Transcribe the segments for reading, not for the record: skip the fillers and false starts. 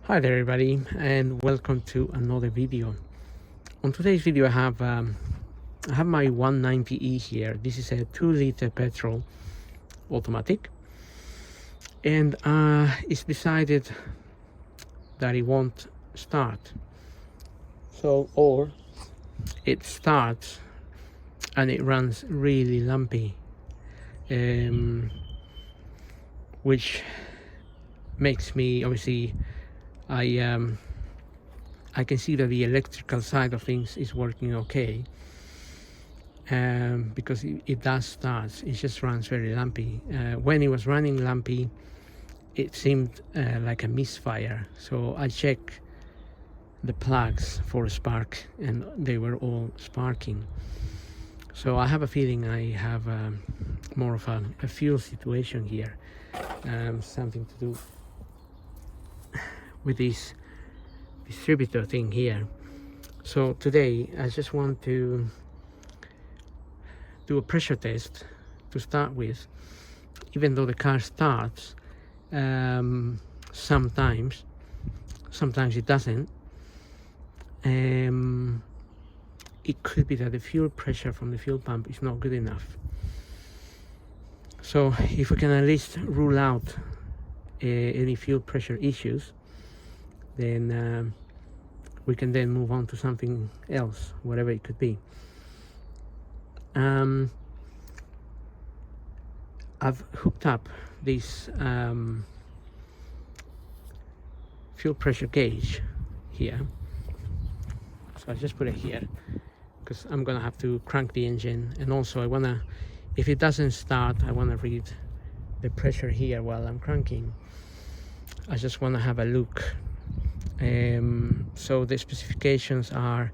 Hi there everybody, and welcome to another video. On today's video I have my 190E here. This is a 2-liter petrol automatic, and it's decided that it won't start. Or it starts and it runs really lumpy, which makes me obviously I can see that the electrical side of things is working okay, because it does start. It just runs very lumpy. When it was running lumpy, it seemed like a misfire. So I checked the plugs for a spark, and they were all sparking. So I have a feeling I have more of a fuel situation here, something to do with this distributor thing here. So today I just want to do a pressure test to start with. Even though the car starts, sometimes it doesn't. It could be that the fuel pressure from the fuel pump is not good enough. So if we can at least rule out any fuel pressure issues, then we can then move on to something else, whatever it could be. I've hooked up this fuel pressure gauge here. So I just put it here because I'm gonna have to crank the engine, and also I wanna, if it doesn't start, I wanna read the pressure here while I'm cranking. I just wanna have a look. So the specifications are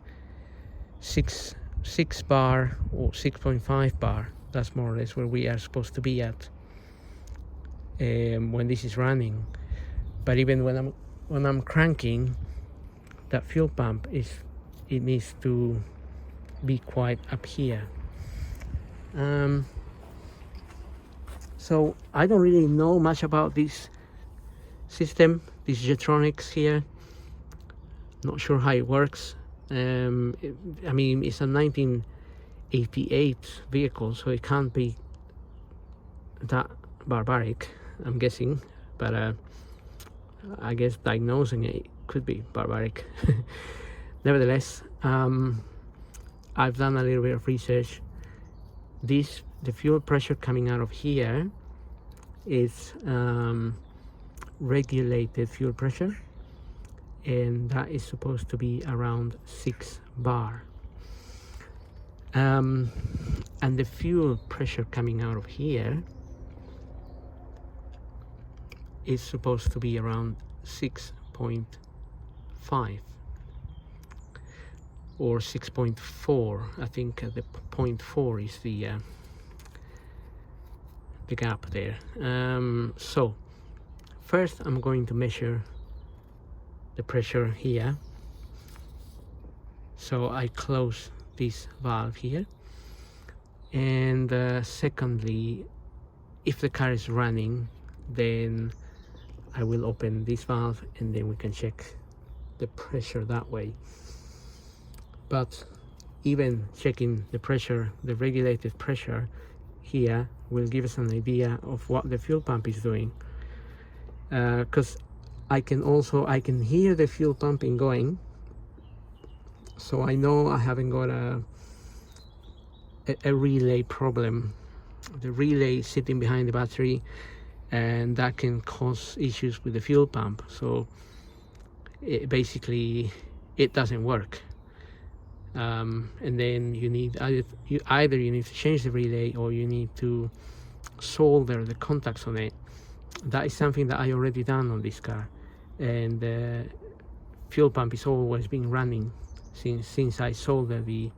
6 bar or 6.5 bar. That's more or less where we are supposed to be at when this is running. But even when I'm cranking, that fuel pump it needs to be quite up here. So I don't really know much about this system, this jetronics here. Not sure how it works. I mean, it's a 1988 vehicle, so it can't be that barbaric, I'm guessing. But I guess diagnosing it could be barbaric. Nevertheless, I've done a little bit of research. The fuel pressure coming out of here is regulated fuel pressure, and that is supposed to be around 6 bar. And the fuel pressure coming out of here is supposed to be around 6.5 or 6.4. I think the 0.4 is the gap there. So first I'm going to measure the pressure here. So I close this valve here, and secondly, if the car is running, then I will open this valve and then we can check the pressure that way. But even checking the pressure, the regulated pressure here, will give us an idea of what the fuel pump is doing, because I can hear the fuel pumping going, so I know I haven't got a relay problem. The relay is sitting behind the battery, and that can cause issues with the fuel pump. So basically it doesn't work, and then you need either you need to change the relay, or you need to solder the contacts on it. That is something that I already done on this car, and the fuel pump is always been running since I soldered the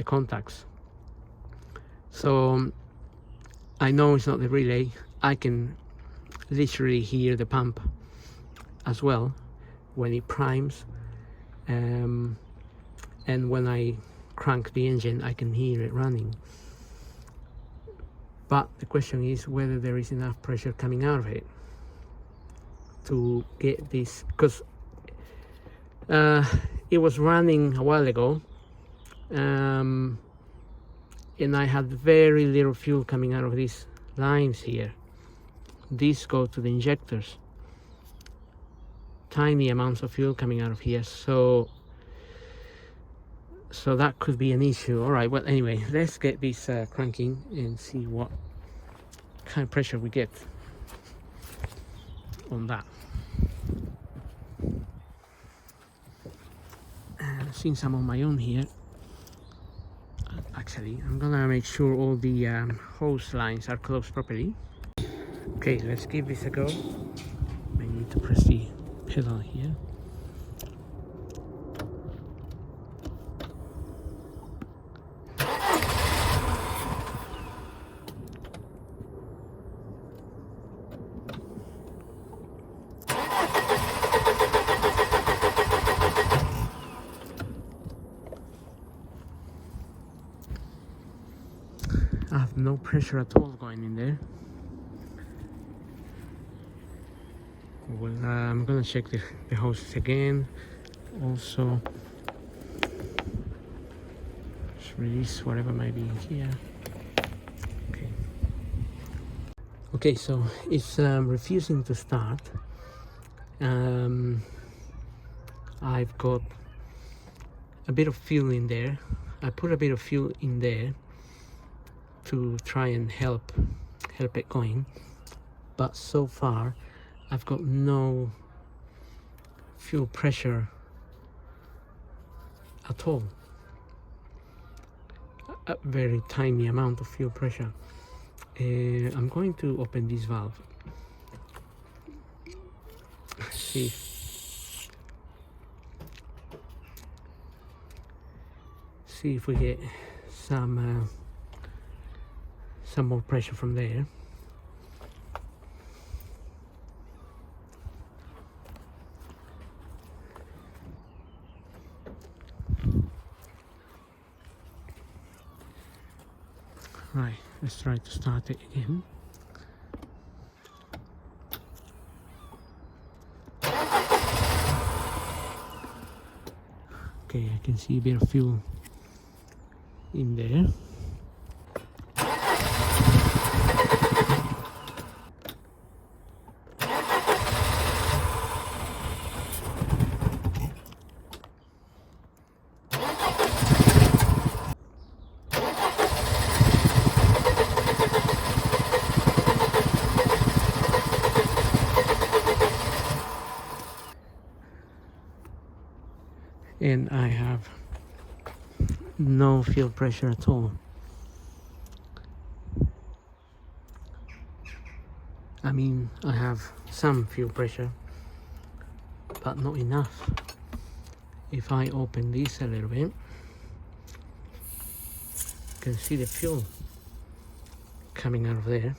contacts. So I know it's not the relay. I can literally hear the pump as well when it primes, and when I crank the engine I can hear it running. But the question is whether there is enough pressure coming out of it. to get this, because it was running a while ago, and I had very little fuel coming out of these lines here. These go to the injectors, tiny amounts of fuel coming out of here, so that could be an issue. All right, well, anyway, let's get this cranking and see what kind of pressure we get on that. And since I'm on my own here, actually I'm gonna make sure all the hose lines are closed properly. Okay, let's give this a go. I need to press the pedal here. I have no pressure at all going in there. Well, I'm gonna check the hoses again. Also, just release whatever might be in here. Okay, so it's refusing to start. I've got a bit of fuel in there. I put a bit of fuel in there to try and help it going, but so far I've got no fuel pressure at all. A very tiny amount of fuel pressure. I'm going to open this valve. See if we get some more pressure from there. Right, let's try to start it again. Okay, I can see a bit of fuel in there. And I have no fuel pressure at all. I mean, I have some fuel pressure, but not enough. If I open this a little bit, you can see the fuel coming out of there.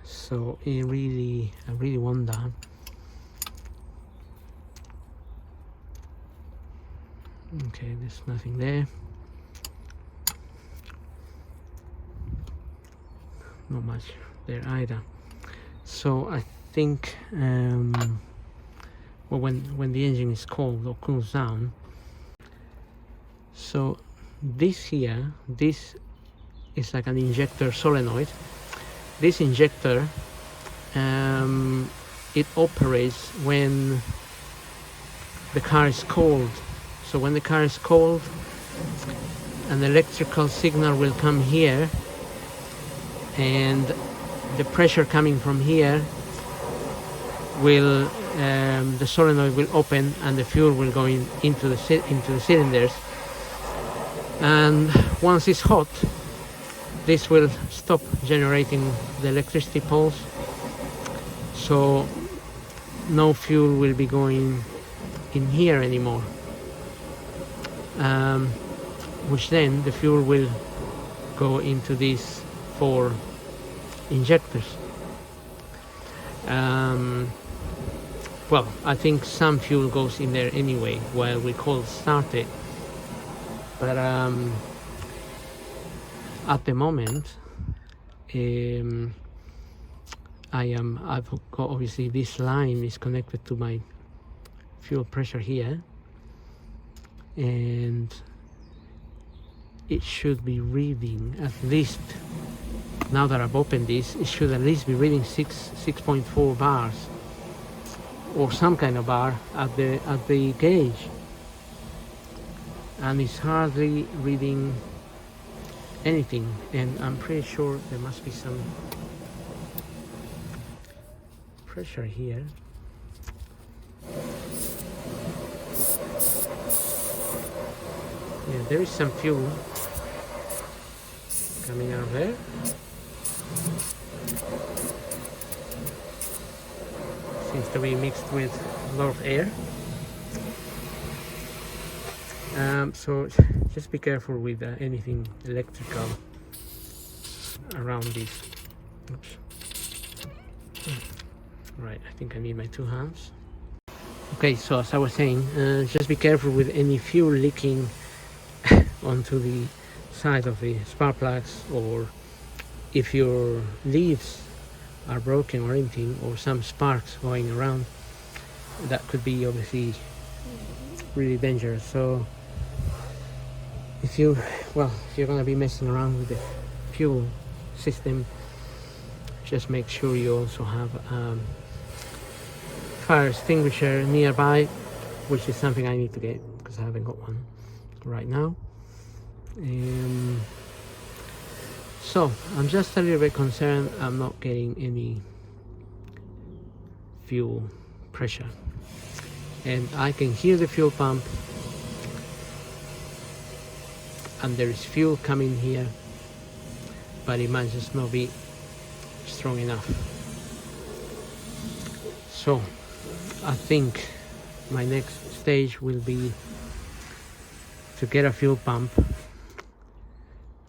So I really want that. Okay, there's nothing there. Not much there either. So I think well, when the engine is cold or cools down, so this here, this is like an injector solenoid. This injector, it operates when the car is cold. So when the car is cold, an electrical signal will come here, and the pressure coming from here will, the solenoid will open and the fuel will go into the cylinders. And once it's hot, this will stop generating the electricity pulse. So no fuel will be going in here anymore. Which then the fuel will go into these 4 injectors. Well, I think some fuel goes in there anyway while we cold start it, but at the moment I've got, obviously this line is connected to my fuel pressure here, and it should be reading at least, now that I've opened this, it should at least be reading 6.4 bars or some kind of bar at the gauge, and it's hardly reading anything. And I'm pretty sure there must be some pressure here. Yeah, there is some fuel coming out of there. Seems to be mixed with a lot of air. So just be careful with anything electrical around this. Oops. Right, I think I need my two hands. Okay, so as I was saying, just be careful with any fuel leaking onto the side of the spark plugs, or if your leaves are broken or anything, or some sparks going around, that could be obviously really dangerous. So if you're going to be messing around with the fuel system, just make sure you also have fire extinguisher nearby, which is something I need to get because I haven't got one right now. So I'm just a little bit concerned I'm not getting any fuel pressure, and I can hear the fuel pump and there is fuel coming here, but it might just not be strong enough. So I think my next stage will be to get a fuel pump,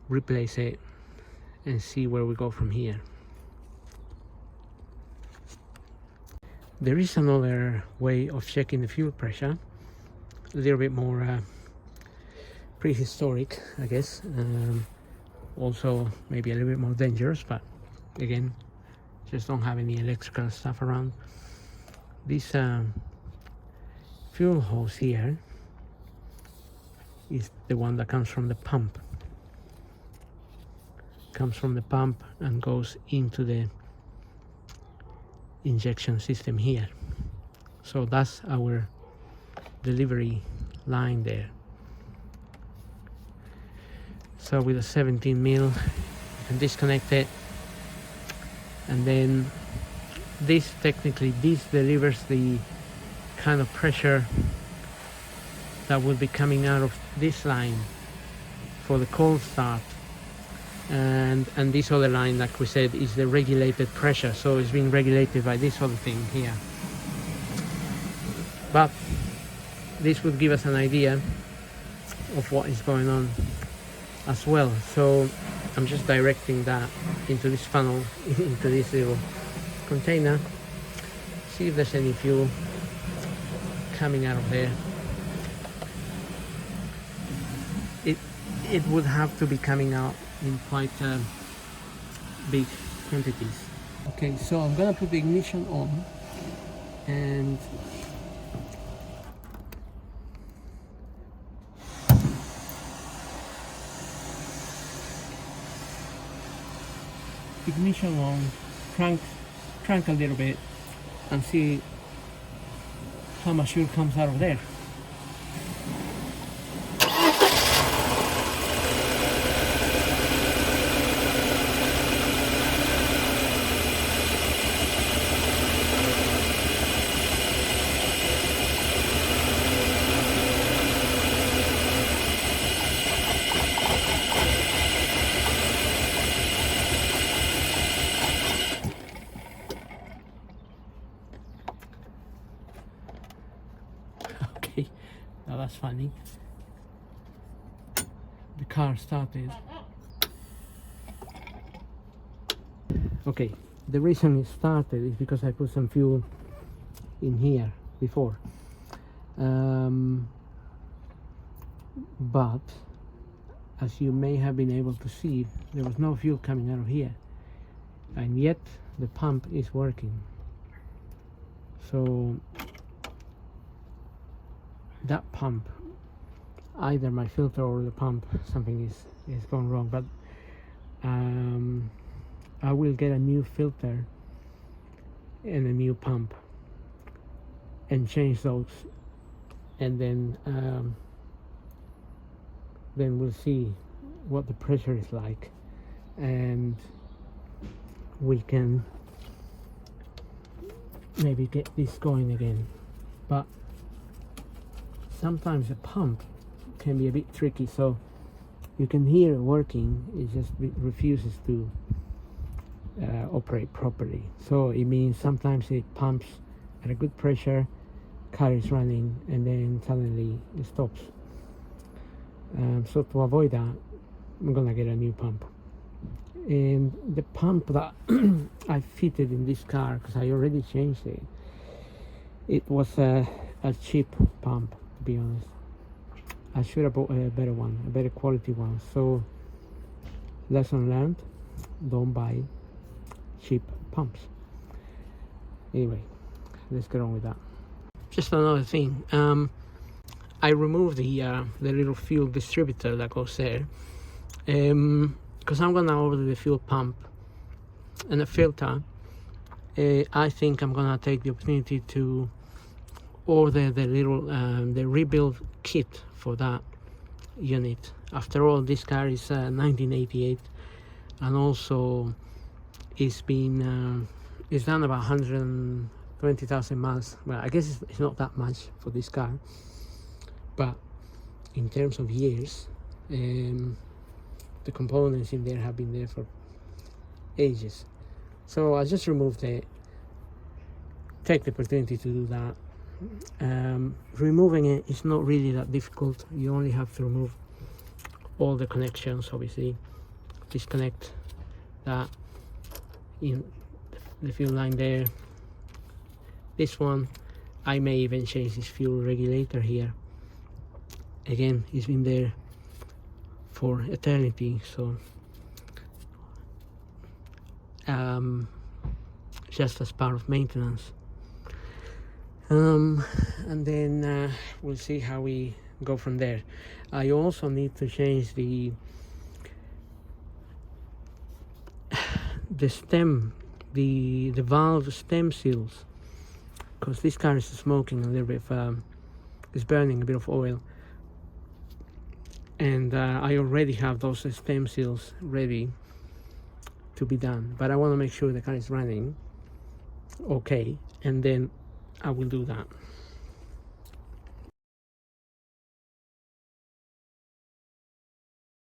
replace it, and see where we go from here. There is another way of checking the fuel pressure, a little bit more prehistoric, I guess. Also maybe a little bit more dangerous, but again, just don't have any electrical stuff around. This fuel hose here is the one that comes from the pump. Comes from the pump and goes into the injection system here. So that's our delivery line there. So with a 17 mil, you can disconnect it, and then this delivers the kind of pressure that will be coming out of this line for the cold start, and this other line, like we said, is the regulated pressure, so it's being regulated by this other thing here. But this would give us an idea of what is going on as well. So I'm just directing that into this funnel, into this little container, see if there's any fuel coming out of there. It would have to be coming out in quite big quantities. Okay, so I'm gonna put the ignition on, and ignition on, crank a little bit and see how much fuel comes out of there. Now that's funny. The car started. Okay, the reason it started is because I put some fuel in here before. But as you may have been able to see, there was no fuel coming out of here. And yet the pump is working. So that pump, either my filter or the pump, something is gone wrong. But I will get a new filter and a new pump and change those, and then we'll see what the pressure is like, and we can maybe get this going again. But sometimes the pump can be a bit tricky, so you can hear it working, it just refuses to operate properly. So it means sometimes it pumps at a good pressure, car is running, and then suddenly it stops. So to avoid that, I'm gonna get a new pump. And the pump that I fitted in this car, because I already changed it, it was a cheap pump, to be honest. I should have bought a better one, a better quality one. So lesson learned, don't buy cheap pumps. Anyway, let's get on with that. Just another thing, I removed the little fuel distributor that goes there, because I'm gonna order the fuel pump and a filter. I think I'm gonna take the opportunity to order the little the rebuild kit for that unit. After all, this car is 1988, and also it's been it's done about 120,000 miles. Well, I guess it's not that much for this car, but in terms of years, the components in there have been there for ages. So I just removed it, take the opportunity to do that. Removing it is not really that difficult. You only have to remove all the connections, obviously. Disconnect that in the fuel line there. This one, I may even change this fuel regulator here. Again, it's been there for eternity, so just as part of maintenance. And then we'll see how we go from there. I also need to change the stem, the valve stem seals, because this car is smoking a little bit of, it's burning a bit of oil, and I already have those stem seals ready to be done, but I want to make sure the car is running okay, and then I will do that.